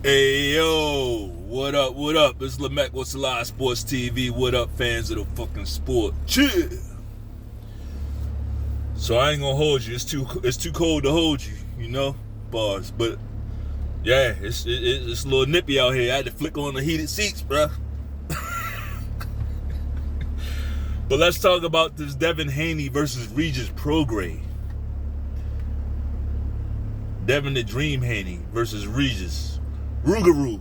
Hey yo, what up? What up? It's Lamech with Selah Sports TV. What up, fans of the fucking sport? Chill. So I ain't gonna hold you. It's too cold to hold you, you know, bars. But yeah, it's a little nippy out here. I had to flick on the heated seats, bruh. But let's talk about this Devin Haney versus Regis Prograis. Devin the Dream Haney versus Regis Rougarou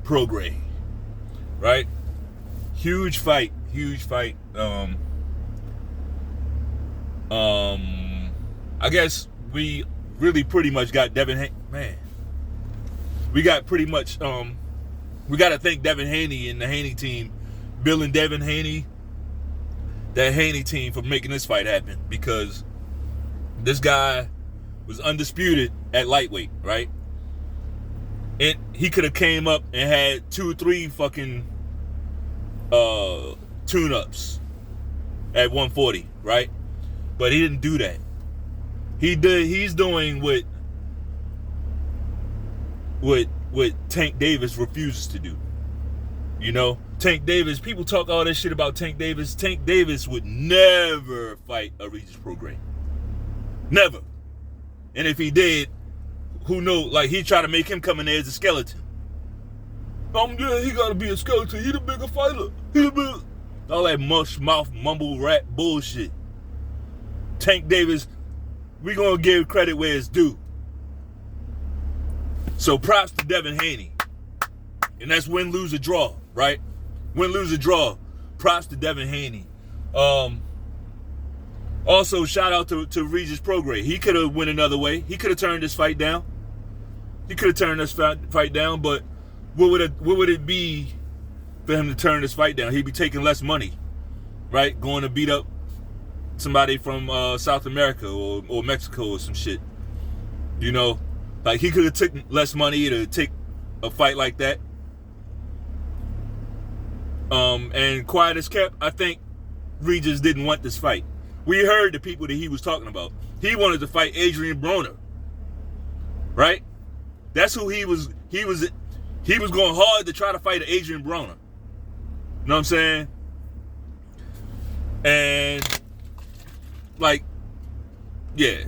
Prograis. Right? Huge fight. I guess we really pretty much got Devin Haney. Man, we got pretty much. We got to thank Devin Haney and the Haney team, Bill and Devin Haney, that Haney team for making this fight happen, because this guy was undisputed at lightweight, right? And he could have came up and had 2-3 fucking tune-ups at 140, right? But he didn't do that. He's doing what Tank Davis refuses to do. You know, Tank Davis. People talk all this shit about Tank Davis. Tank Davis would never fight a Regis Prograis. Never. And if he did, who knows? Like, he tried to make him come in there as a skeleton. Yeah, he gotta be a skeleton. He the bigger fighter. He the bigger. All that mush mouth mumble rap bullshit. Tank Davis, we gonna give credit where it's due. So props to Devin Haney. And that's win, lose, or draw, right? Win, lose, or draw. Props to Devin Haney. Also, shout out to Regis Prograis. He could have went another way. He could have turned this fight down. But what would it be for him to turn this fight down? He'd be taking less money, right? Going to beat up somebody from South America or Mexico or some shit. You know, like, he could have taken less money to take a fight like that. And quiet as kept, I think Regis didn't want this fight. We heard the people that he was talking about. He wanted to fight Adrian Broner, right? That's who he was. He was going hard to try to fight Adrian Broner. You know what I'm saying? And like, yeah.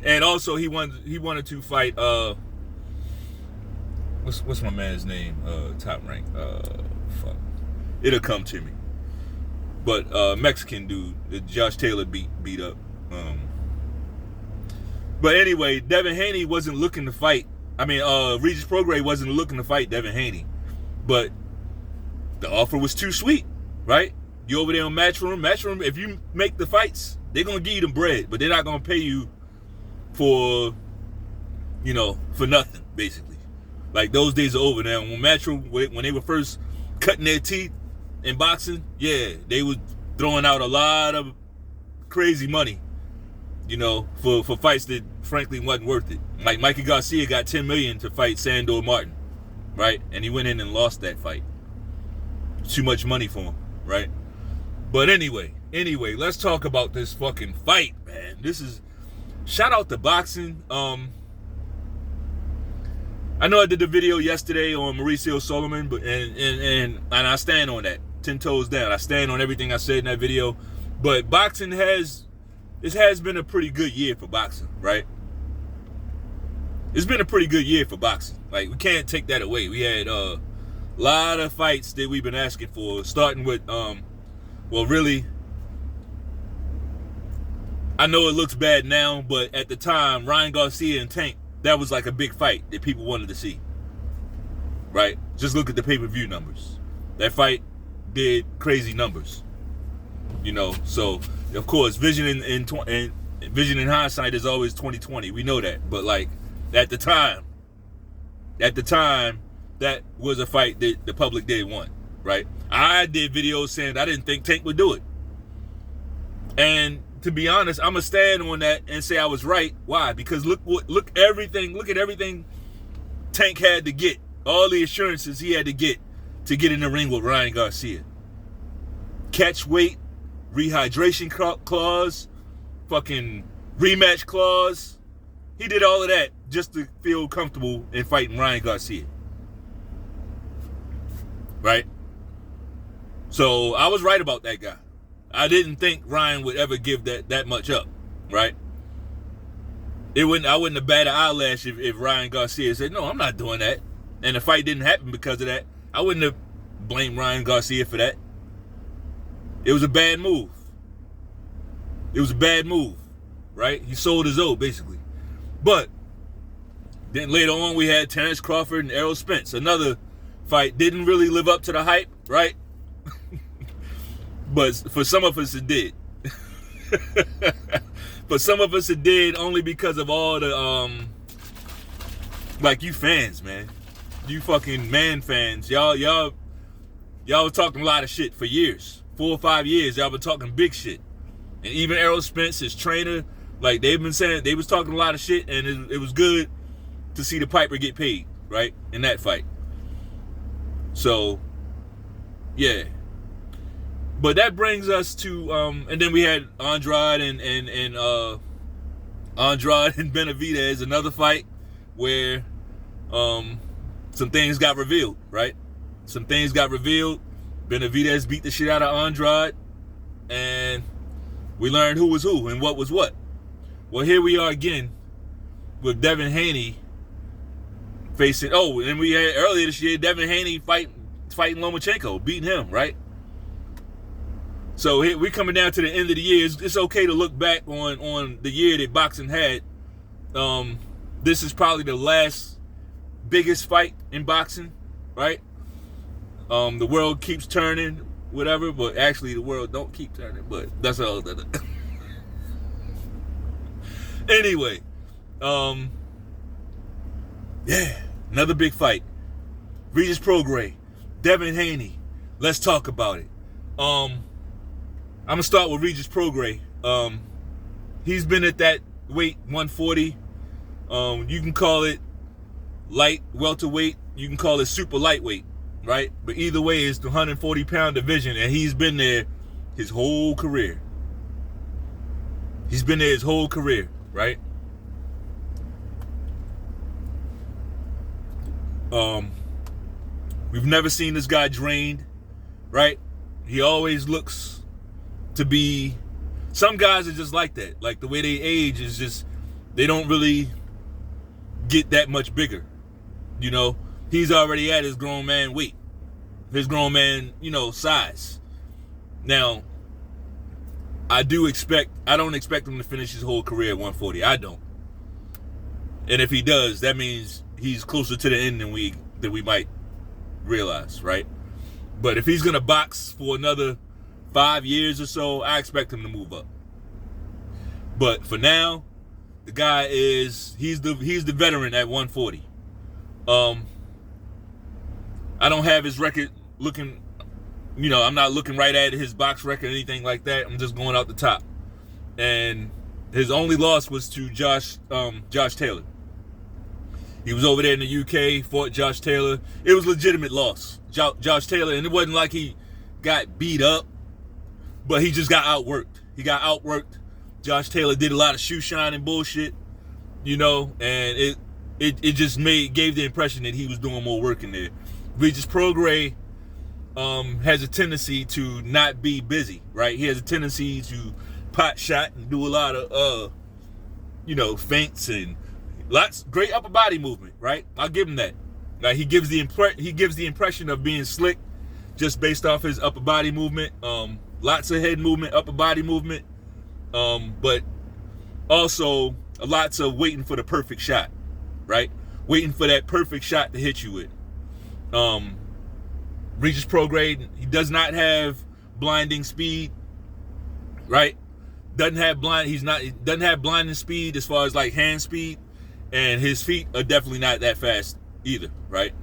And also he wanted to fight what's my man's name? Top rank. Fuck. It'll come to me. But Mexican dude, Josh Taylor beat up. But anyway, Devin Haney wasn't looking to fight. I mean, Regis Prograis wasn't looking to fight Devin Haney. But the offer was too sweet, right? You over there on Matchroom. Matchroom, if you make the fights, they're going to give you the bread. But they're not going to pay you for nothing, basically. Like, those days are over now. When Matchroom, when they were first cutting their teeth in boxing, yeah, they was throwing out a lot of crazy money, for fights that frankly wasn't worth it. Like, Mikey Garcia got $10 million to fight Sandor Martin, right? And he went in and lost that fight. Too much money for him, right? But anyway, let's talk about this fucking fight, man. Shout out to boxing. I know I did the video yesterday on Mauricio Solomon, but and I stand on that, 10 toes down. I stand on everything I said in that video. But boxing has been a pretty good year for boxing, right? It's been a pretty good year for boxing. Like, we can't take that away. We had a lot of fights that we've been asking for, starting with really, I know it looks bad now, but at the time, Ryan Garcia and Tank, that was like a big fight that people wanted to see, right? Just look at the pay-per-view numbers. That fight did crazy numbers, So, of course, vision in hindsight is always 20/20. We know that, but like at the time, that was a fight that the public did want, right? I did videos saying I didn't think Tank would do it, and to be honest, I'm gonna stand on that and say I was right. Why? Because look at everything Tank had to get, all the assurances he had to get in the ring with Ryan Garcia. Catch weight, rehydration clause, fucking rematch clause. He did all of that just to feel comfortable in fighting Ryan Garcia. Right? So I was right about that guy. I didn't think Ryan would ever give that much up. Right? I wouldn't have batted an eyelash if Ryan Garcia said, no, I'm not doing that. And the fight didn't happen because of that. I wouldn't have blamed Ryan Garcia for that. It was a bad move. It was a bad move, right? He sold his oat, basically. But then later on, we had Terrence Crawford and Errol Spence. Another fight didn't really live up to the hype, right? But for some of us, it did. For some of us, it did only because of all the, like, you fans, man. You fucking man fans. Y'all was talking a lot of shit for years. 4 or 5 years, y'all been talking big shit. And even Errol Spence, his trainer, like, they've been saying, they was talking a lot of shit, and it was good to see the Piper get paid, right, in that fight. So, yeah. But that brings us to, and then we had Andrade and Benavidez, another fight where some things got revealed, right? Some things got revealed. Benavidez beat the shit out of Andrade, and we learned who was who and what was what. Well, here we are again with Devin Haney facing, and we had earlier this year, Devin Haney fighting Lomachenko, beating him, right? So here, we're coming down to the end of the year. It's okay to look back on the year that boxing had. This is probably the last biggest fight in boxing, right? The world keeps turning, whatever, but actually the world don't keep turning, but that's all. Anyway, yeah, another big fight. Regis Prograis, Devin Haney. Let's talk about it. I'm gonna start with Regis Prograis. He's been at that weight, 140. You can call it light welterweight. You can call it super lightweight, right? But either way, it's the 140-pound division, and he's been there his whole career. He's been there his whole career, right? We've never seen this guy drained, right? He always looks to be. Some guys are just like that. Like, the way they age is just, they don't really get that much bigger. You know, he's already at his grown man weight, his grown man, size. Now, I don't expect him to finish his whole career at 140. I don't. And if he does, that means he's closer to the end than we might realize, right? But if he's gonna box for another 5 years or so, I expect him to move up. But for now, the guy he's the veteran at 140. I don't have his record looking, I'm not looking right at his box record or anything like that. I'm just going out the top. And his only loss was to Josh Taylor. He was over there in the UK, fought Josh Taylor. It was a legitimate loss. Josh Taylor, and it wasn't like he got beat up, but he just got outworked. He got outworked. Josh Taylor did a lot of shoe shining bullshit, and it just gave the impression that he was doing more work in there. Regis Prograis has a tendency to not be busy, right? He has a tendency to pot shot and do a lot of feints and great upper body movement, right? I'll give him that. Like, he gives the impression of being slick just based off his upper body movement. Lots of head movement, upper body movement, but also lots of waiting for the perfect shot, right? Waiting for that perfect shot to hit you with. Regis Prograis, he does not have blinding speed, right? Doesn't have blinding speed as far as like hand speed, and his feet are definitely not that fast either, right?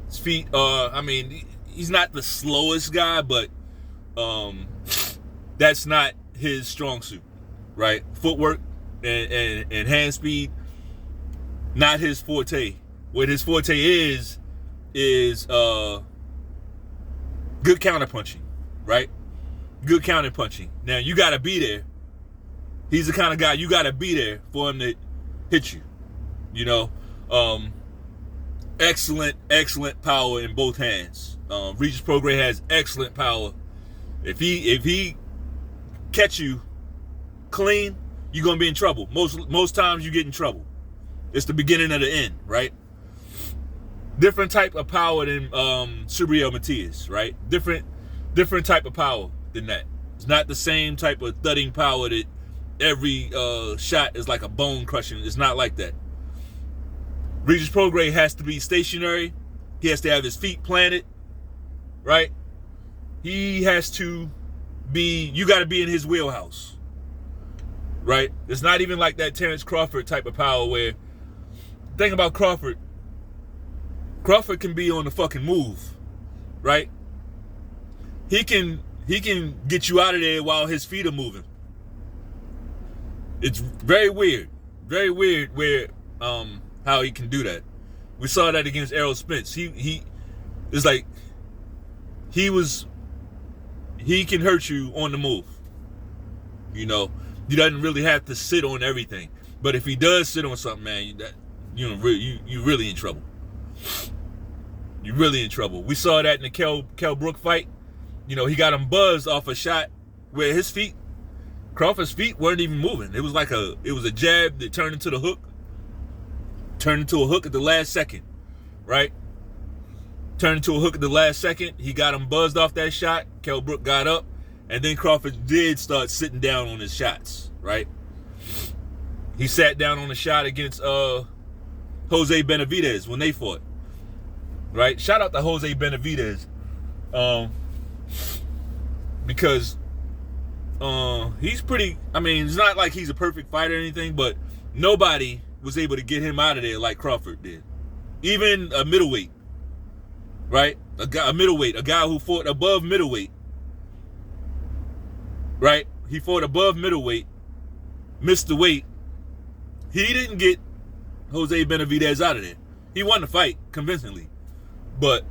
His feet he's not the slowest guy, but that's not his strong suit, right? Footwork and hand speed, not his forte. What his forte is good counterpunching, right? Good counterpunching. Now, you got to be there. He's the kind of guy you got to be there for him to hit you, Excellent power in both hands. Regis Prograis has excellent power. If he catch you clean, you're gonna be in trouble. Most times you get in trouble. It's the beginning of the end, right? Different type of power than Subriel Matias, right? Different type of power than that. It's not the same type of thudding power that every shot is like a bone crushing. It's not like that. Regis Prograis has to be stationary. He has to have his feet planted, right? He has to be, you got to be in his wheelhouse, right? It's not even like that Terrence Crawford type of power where, the thing about Crawford can be on the fucking move, right? He can get you out of there while his feet are moving. It's very weird where how he can do that. We saw that against Errol Spence. He it's like he can hurt you on the move. You know, he doesn't really have to sit on everything. But if he does sit on something, man, you really in trouble. You're really in trouble. We saw that in the Kell Brook fight. You know, he got him buzzed off a shot where Crawford's feet weren't even moving. It was a jab that turned into a hook at the last second, right? Turned into a hook at the last second. He got him buzzed off that shot. Kell Brook got up, and then Crawford did start sitting down on his shots, right? He sat down on the shot against Jose Benavidez when they fought, right? Shout out to Jose Benavidez, because he's pretty, I mean, it's not like he's a perfect fighter or anything, but nobody was able to get him out of there like Crawford did. Even a middleweight, right? A guy who fought above middleweight, right? He fought above middleweight, missed the weight. He didn't get Jose Benavidez out of there. He won the fight convincingly. But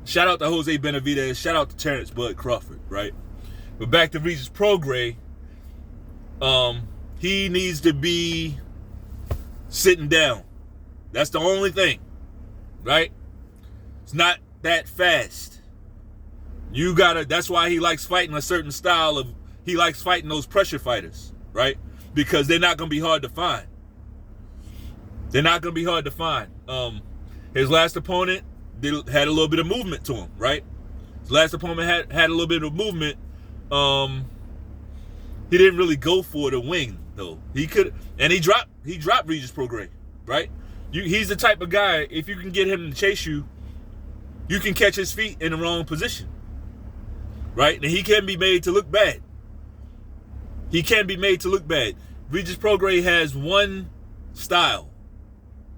shout out to Jose Benavidez, shout out to Terrence Bud Crawford, right? But back to Regis Prograis, he needs to be sitting down. That's the only thing, right? It's not that fast. That's why he likes fighting a certain style he likes fighting those pressure fighters, right? Because they're not going to be hard to find. His last opponent had a little bit of movement to him, right? His last opponent had a little bit of movement. He didn't really go for the wing though. He dropped Regis Prograis, right? He's the type of guy, if you can get him to chase you, you can catch his feet in the wrong position, right? And he can be made to look bad. Regis Prograis has one style,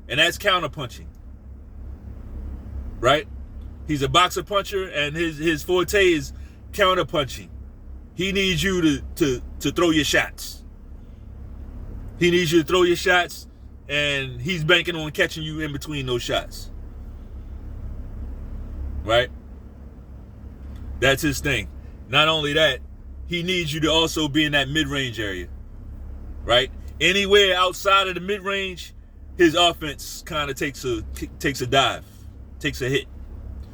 and that's counterpunching, right? He's a boxer puncher, and his forte is counterpunching. He needs you to throw your shots. And he's banking on catching you in between those shots, right? That's his thing. Not only that, he needs you to also be in that mid-range area, right? Anywhere outside of the mid-range, his offense kind of takes a dive, takes a hit.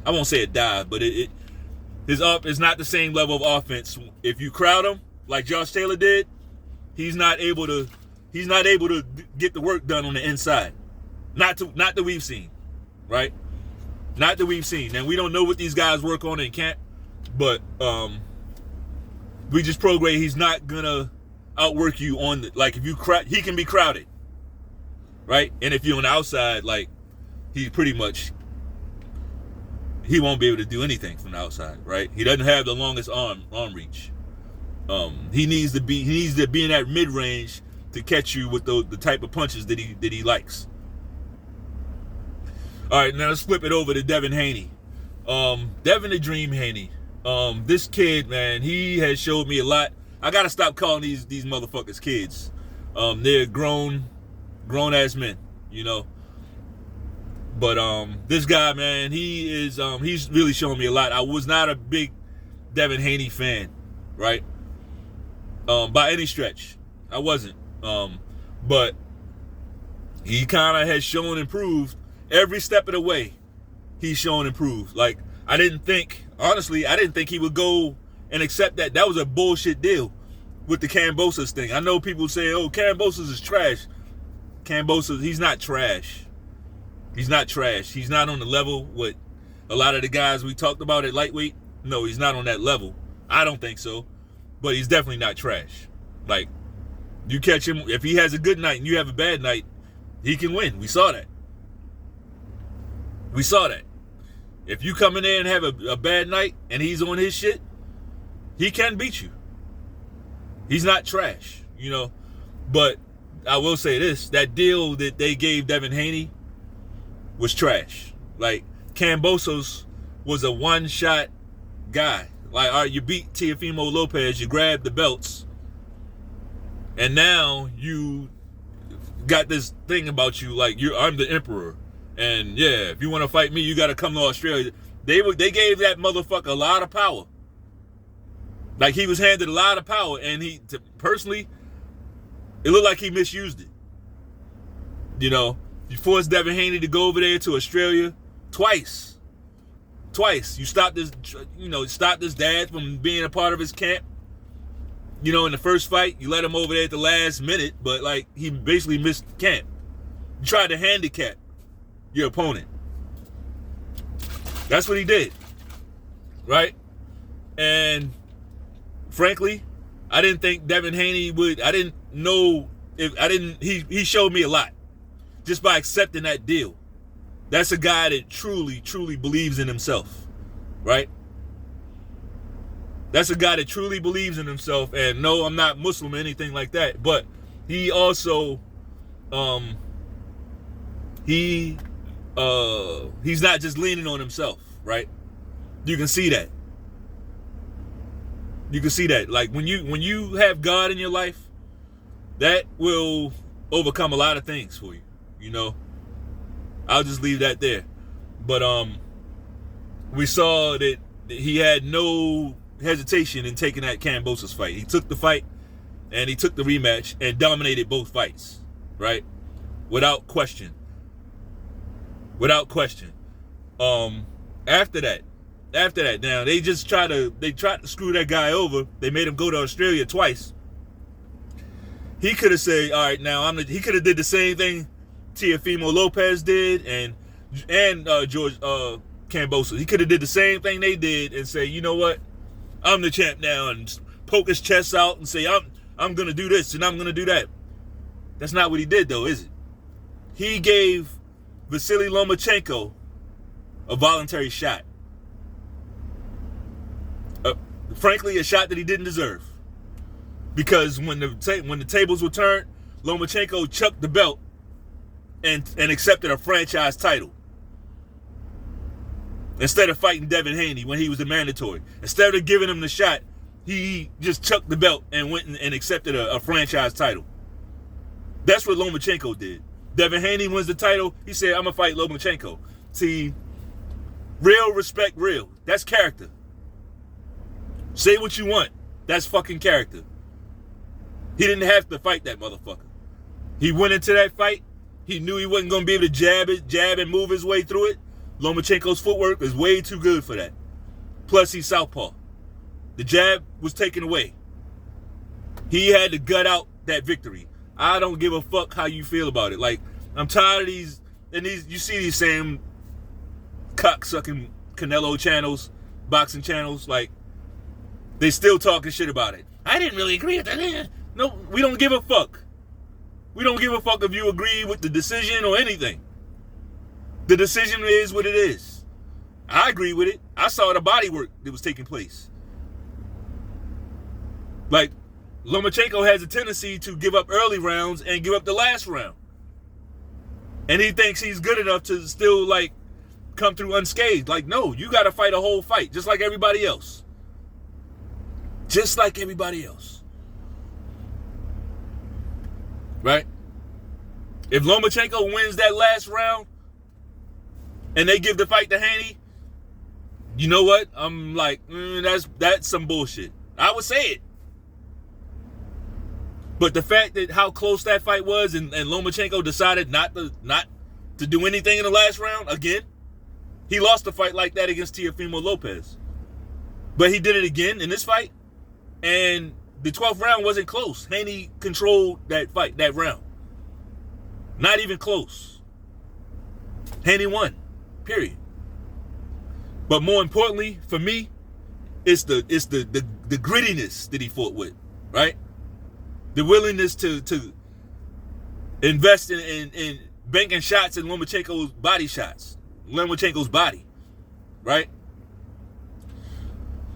I won't say a dive, but it's not the same level of offense. If you crowd him like Josh Taylor did, he's not able to get the work done on the inside. Not that we've seen, right? Not that we've seen. And we don't know what these guys work on in camp, but Regis Prograis, he's not gonna outwork you on if you he can be crowded, right? And if you're on the outside, like he won't be able to do anything from the outside, right? He doesn't have the longest arm reach. He needs to be in that mid range to catch you with the type of punches that he likes. All right, now let's flip it over to Devin Haney. Devin the Dream Haney. This kid, man, he has showed me a lot. I gotta stop calling these motherfuckers kids. They're grown ass men, you know. But this guy, man, he's really shown me a lot. I was not a big Devin Haney fan, right? By any stretch, I wasn't. But he kind of has shown improved every step of the way. He's shown improved. Like, honestly, I didn't think he would go and accept that. That was a bullshit deal with the Kambosos thing. I know people say, oh, Kambosos is trash. Kambosos, he's not trash. He's not trash. He's not on the level with a lot of the guys we talked about at lightweight. No, he's not on that level. I don't think so. But he's definitely not trash. Like, you catch him, if he has a good night and you have a bad night, he can win. We saw that. We saw that. If you come in there and have a bad night and he's on his shit, he can beat you. He's not trash, you know. But I will say this, that deal that they gave Devin Haney was trash. Like, Kambosos was a one-shot guy. Like, all right, you beat Teofimo Lopez, you grabbed the belts, and now you got this thing about you, like, I'm the emperor. And yeah, if you want to fight me, you got to come to Australia. They gave that motherfucker a lot of power. Like, he was handed a lot of power, and personally, it looked like he misused it. You know, you forced Devin Haney to go over there to Australia twice. You stopped this dad from being a part of his camp. You know, in the first fight, you let him over there at the last minute, but like, he basically missed camp. You tried to handicap your opponent. That's what he did. Right? And frankly, I didn't think Devin Haney would. I didn't know he showed me a lot just by accepting that deal. That's a guy that truly, truly believes in himself, right? That's a guy that truly believes in himself. And no, I'm not Muslim or anything like that, but he also, he's not just leaning on himself, right? You can see that. You can see that. Like, when you have God in your life, that will overcome a lot of things for you, you know? I'll just leave that there. But we saw that he had no hesitation in taking that Kambosos fight. He took the fight and he took the rematch and dominated both fights, right? Without question. After that, now they tried to screw that guy over. They made him go to Australia twice. He could have said, all right, now he could have did the same thing Teofimo Lopez did and George Kambosos. He could have did the same thing they did and say, you know what, I'm the champ now, and poke his chest out and say, I'm gonna do this and I'm gonna do that. That's not what he did, though, is it? He gave Vasily Lomachenko a voluntary shot. Frankly, a shot that he didn't deserve. Because when the tables were turned, Lomachenko chucked the belt and accepted a franchise title. Instead of fighting Devin Haney when he was the mandatory. Instead of giving him the shot, he just chucked the belt and went and accepted a franchise title. That's what Lomachenko did. Devin Haney wins the title. He said, I'm going to fight Lomachenko. See, real respect, real. That's character. Say what you want. That's fucking character. He didn't have to fight that motherfucker. He went into that fight. He knew he wasn't going to be able to jab and move his way through it. Lomachenko's footwork is way too good for that. Plus, he's southpaw. The jab was taken away. He had to gut out that victory. I don't give a fuck how you feel about it. Like, I'm tired of these, you see these same cock-sucking Canelo channels, boxing channels, like, they still talking shit about it. I didn't really agree with that. No, we don't give a fuck. We don't give a fuck if you agree with the decision or anything. The decision is what it is. I agree with it. I saw the body work that was taking place. Like, Lomachenko has a tendency to give up early rounds and give up the last round. And he thinks he's good enough to still, like, come through unscathed. Like, no, you got to fight a whole fight, just like everybody else. Just like everybody else. Right? If Lomachenko wins that last round and they give the fight to Haney, you know what? I'm like, that's some bullshit. I would say it. But the fact that how close that fight was, and Lomachenko decided not to do anything in the last round again. He lost a fight like that against Teofimo Lopez. But he did it again in this fight, and the 12th round wasn't close. Haney controlled that fight, that round. Not even close. Haney won, period. But more importantly, for me, it's the grittiness that he fought with, right? The willingness to invest in banking shots in Lomachenko's body shots. Lomachenko's body, right?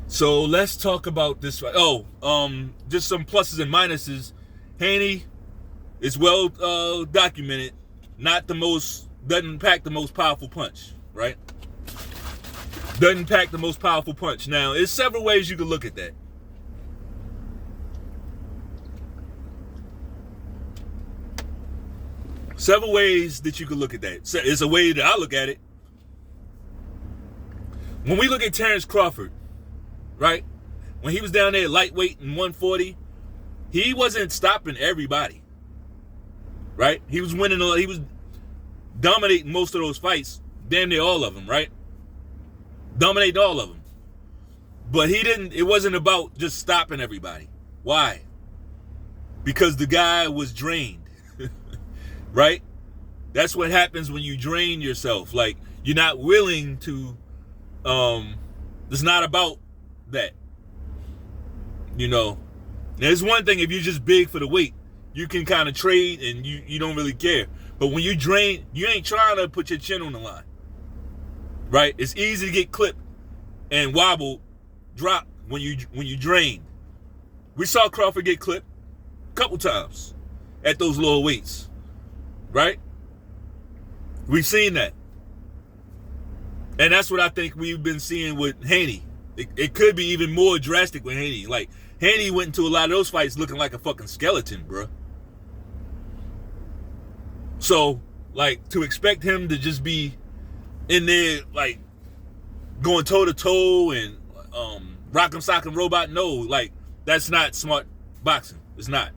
So let's talk about this fight. Just some pluses and minuses. Haney is well documented. Doesn't pack the most powerful punch, right? Doesn't pack the most powerful punch. Now, there's several ways you can look at that. Several ways that you can look at that. So it's a way that I look at it. When we look at Terrence Crawford, right? When he was down there lightweight in 140, he wasn't stopping everybody, right? He was winning. He was dominating most of those fights, damn near all of them, right? Dominating all of them. But it wasn't about just stopping everybody. Why? Because the guy was drained, right? That's what happens when you drain yourself. Like, you're not willing to, it's not about that. You know, there's one thing if you're just big for the weight, you can kind of trade and you don't really care. But when you drain, you ain't trying to put your chin on the line, right? It's easy to get clipped and wobbled, dropped when you drain. We saw Crawford get clipped a couple times at those lower weights, right? We've seen that. And that's what I think we've been seeing with Haney. It could be even more drastic with Haney. Like, Haney went into a lot of those fights looking like a fucking skeleton, bro. So, like, to expect him to just be in there, like, going toe-to-toe and rock'em sock'em robot, no. Like, that's not smart boxing. It's not.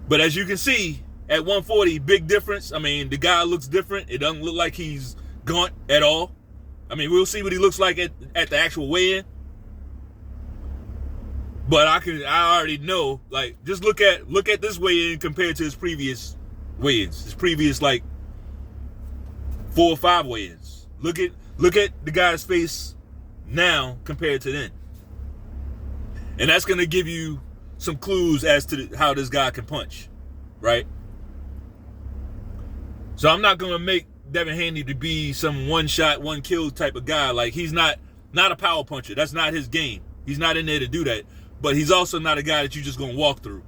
But as you can see, at 140, big difference. I mean, the guy looks different. It doesn't look like he's gaunt at all. I mean, we'll see what he looks like at the actual weigh-in. But I already know, like, just look at this weigh-in compared to his previous weigh-ins. His previous, like, 4 or 5 weigh-ins. Look at the guy's face now compared to then. And that's going to give you some clues as to how this guy can punch, right? So I'm not going to make Devin Haney to be some one-shot, one-kill type of guy. Like, he's not a power puncher. That's not his game. He's not in there to do that. But he's also not a guy that you're just going to walk through.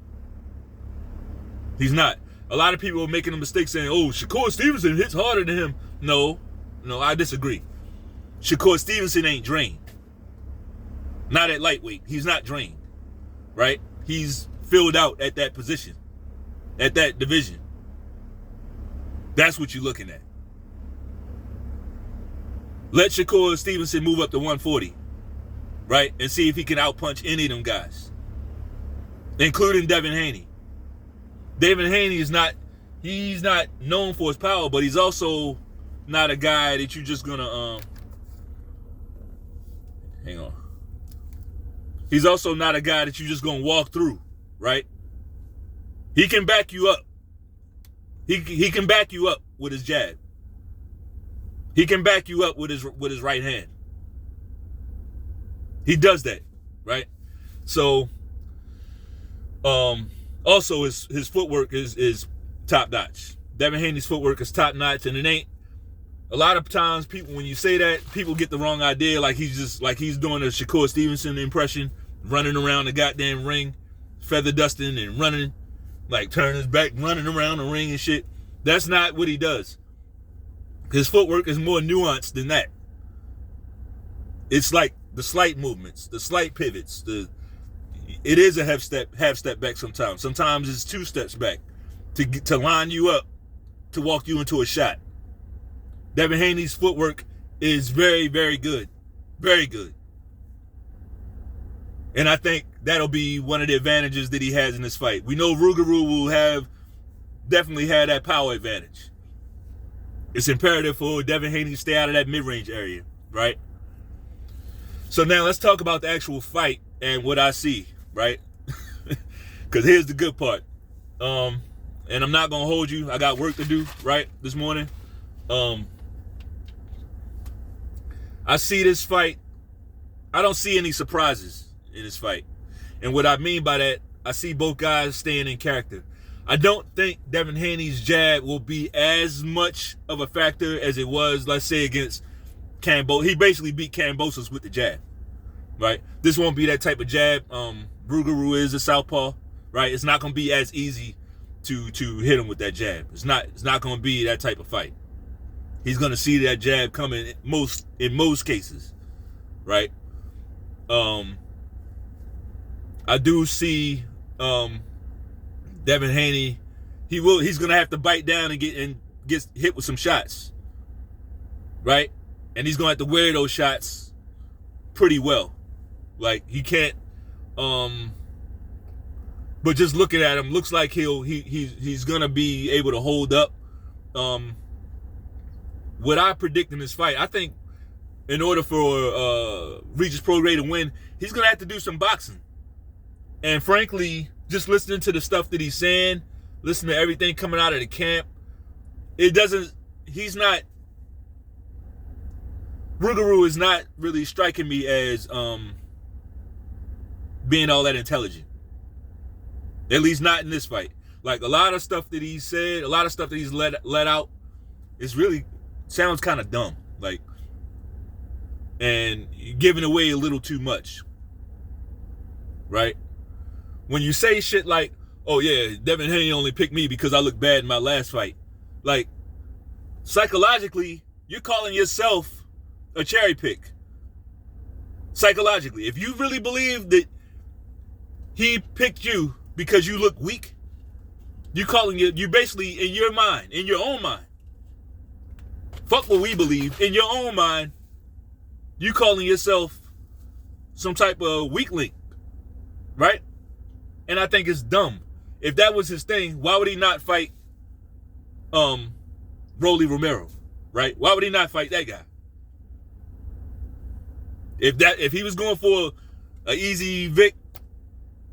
He's not. A lot of people are making a mistake saying, oh, Shakur Stevenson hits harder than him. No, I disagree. Shakur Stevenson ain't drained. Not at lightweight. He's not drained, right? He's filled out at that position, at that division. That's what you're looking at. Let Shakur Stevenson move up to 140, right? And see if he can outpunch any of them guys, including Devin Haney. Devin Haney he's not known for his power, but he's also not a guy that you're just gonna, hang on. He's also not a guy that you're just gonna walk through, right? He can back you up. He can back you up with his jab. He can back you up with his right hand. He does that, right? So, also his footwork is top notch. Devin Haney's footwork is top notch, and it ain't. A lot of times, people when you say that, people get the wrong idea. Like he's doing a Shakur Stevenson impression, running around the goddamn ring, feather dusting and running, like turning his back, running around the ring and shit. That's not what he does. His footwork is more nuanced than that. It's like the slight movements, the slight pivots. It is a half step back sometimes. Sometimes it's 2 steps back to line you up, to walk you into a shot. Devin Haney's footwork is very, very good. Very good. And I think that'll be one of the advantages that he has in this fight. We know Rougarou will definitely have that power advantage. It's imperative for Devin Haney to stay out of that mid-range area, right? So now let's talk about the actual fight and what I see, right? Because here's the good part. And I'm not going to hold you. I got work to do, right, this morning. I see this fight. I don't see any surprises in this fight. And what I mean by that, I see both guys staying in character. I don't think Devin Haney's jab will be as much of a factor as it was, let's say, against Kambosos. He basically beat Kambosos with the jab, right? This won't be that type of jab. Rougarou is a southpaw, right? It's not going to be as easy to hit him with that jab. It's not going to be that type of fight. He's going to see that jab coming in most cases, right? I do see Devin Haney. He's going to have to bite down and get hit with some shots, right? And he's going to have to wear those shots pretty well. Like, he can't. But just looking at him, looks like he's going to be able to hold up. What I predict in this fight, I think in order for Regis Prograis to win, he's going to have to do some boxing. And frankly, just listening to the stuff that he's saying, listening to everything coming out of the camp, Rougarou is not really striking me as being all that intelligent. At least not in this fight. Like, a lot of stuff that he said, a lot of stuff that he's let out, is really sounds kind of dumb. Like, and giving away a little too much. Right? When you say shit like, oh yeah, Devin Haney only picked me because I looked bad in my last fight. Like, psychologically, you're calling yourself a cherry pick. Psychologically. If you really believe that he picked you because you look weak, you basically, in your mind, in your own mind, fuck what we believe, in your own mind, you calling yourself some type of weak link, right? And I think it's dumb. If that was his thing, why would he not fight Rolly Romero, right? Why would he not fight that guy? If he was going for an easy Vic,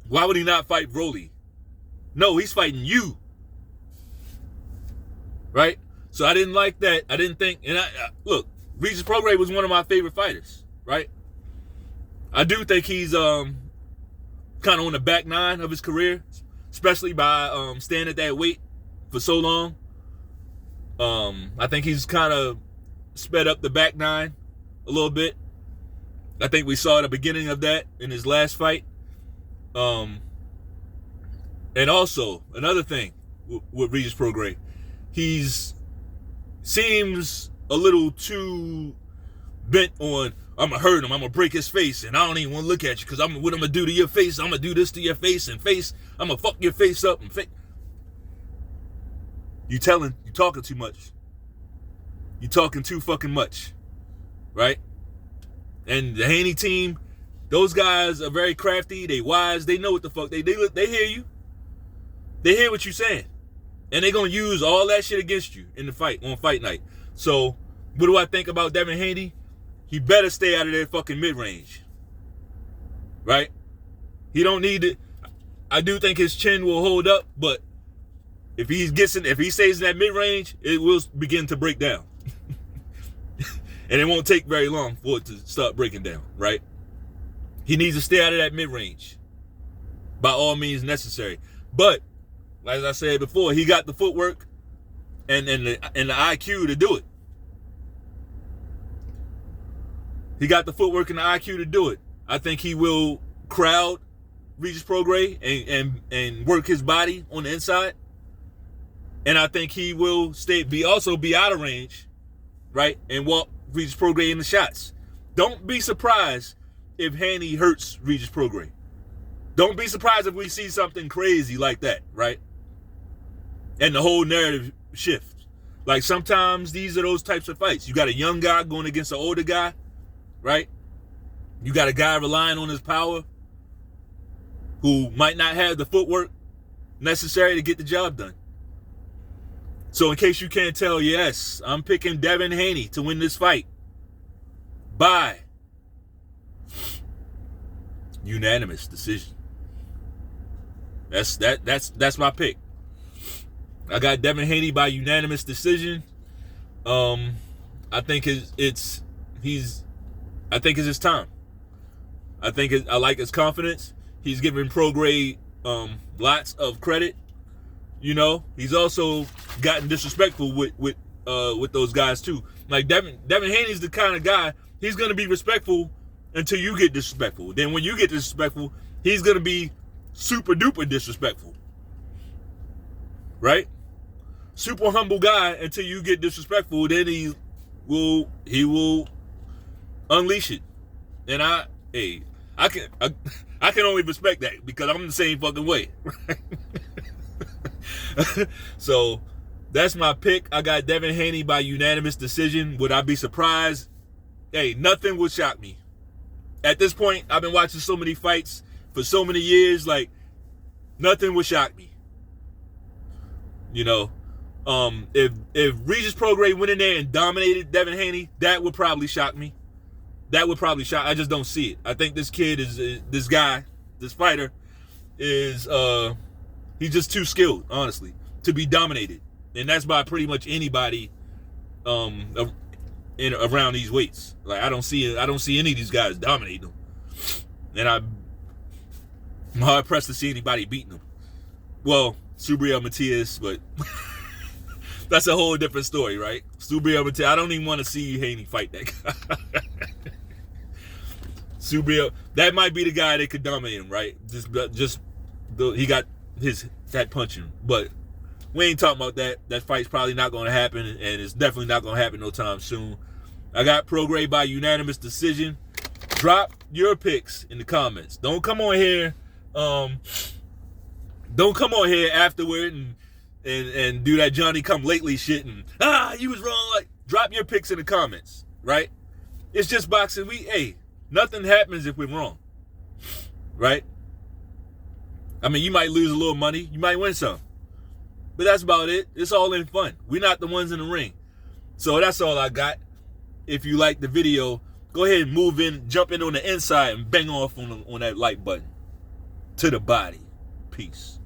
why would he not fight Rolly? No, he's fighting you, right? So I didn't like that. I didn't think, and look, Regis Prograis was one of my favorite fighters, right? I do think he's kind of on the back nine of his career, especially by staying at that weight for so long. I think he's kind of sped up the back nine a little bit. I think we saw the beginning of that in his last fight. And also, another thing with Regis Prograis, seems a little too bent on, I'm going to hurt him, I'm going to break his face, and I don't even want to look at you, because what I'm going to do to your face, I'm going to do this to your face, I'm going to fuck your face up. You talking too much. You talking too fucking much, right? And the Haney team, those guys are very crafty, they wise, they know what the fuck, they hear you. They hear what you're saying. And they're going to use all that shit against you in the fight, on fight night. So, what do I think about Devin Haney? He better stay out of that fucking mid-range. Right? He don't need it. I do think his chin will hold up, but if he stays in that mid-range, it will begin to break down. And it won't take very long for it to start breaking down, right? He needs to stay out of that mid-range. By all means necessary. But, as I said before, he got the footwork and the IQ to do it. He got the footwork and the IQ to do it. I think he will crowd Regis Prograis and work his body on the inside. And I think he will also be out of range, right? And walk Regis Prograis in the shots. Don't be surprised if Haney hurts Regis Prograis. Don't be surprised if we see something crazy like that, right? And the whole narrative shifts. Like, sometimes these are those types of fights. You got a young guy going against an older guy, right? You got a guy relying on his power, who might not have the footwork necessary to get the job done. So in case you can't tell, yes, I'm picking Devin Haney to win this fight by unanimous decision. That's my pick. I got Devin Haney by unanimous decision. I think it's his time. I like his confidence. He's giving Prograis lots of credit. You know, he's also gotten disrespectful with those guys too. Like Devin Haney's the kind of guy, he's gonna be respectful until you get disrespectful. Then when you get disrespectful, he's gonna be super duper disrespectful. Right? Super humble guy until you get disrespectful, then he will unleash it. And I can only respect that because I'm the same fucking way. So that's my pick. I got Devin Haney by unanimous decision. Would I be surprised? Hey, nothing would shock me. At this point, I've been watching so many fights for so many years, like nothing would shock me. You know, if Regis Prograis went in there and dominated Devin Haney, that would probably shock me. I just don't see it. I think this kid this fighter is he's just too skilled, honestly, to be dominated, and that's by pretty much anybody around these weights. Like I don't see any of these guys dominating them, and I'm hard pressed to see anybody beating them. Well, Subriel Matias, but that's a whole different story, right? Subriel Matias, I don't even want to see Haney fight that guy. Subriel, that might be the guy that could dominate him, right? He got that punching, but we ain't talking about that. That fight's probably not going to happen, and it's definitely not going to happen no time soon. I got Prograis by unanimous decision. Drop your picks in the comments. Don't come on here afterward and do that Johnny come lately shit and you was wrong. Like, drop your picks in the comments, right? It's just boxing. Nothing happens if we're wrong, right? I mean, you might lose a little money, you might win some, but that's about it. It's all in fun. We're not the ones in the ring. So that's all I got. If you like the video, go ahead and move in, jump in on the inside and bang off on that like button. To the body. Peace.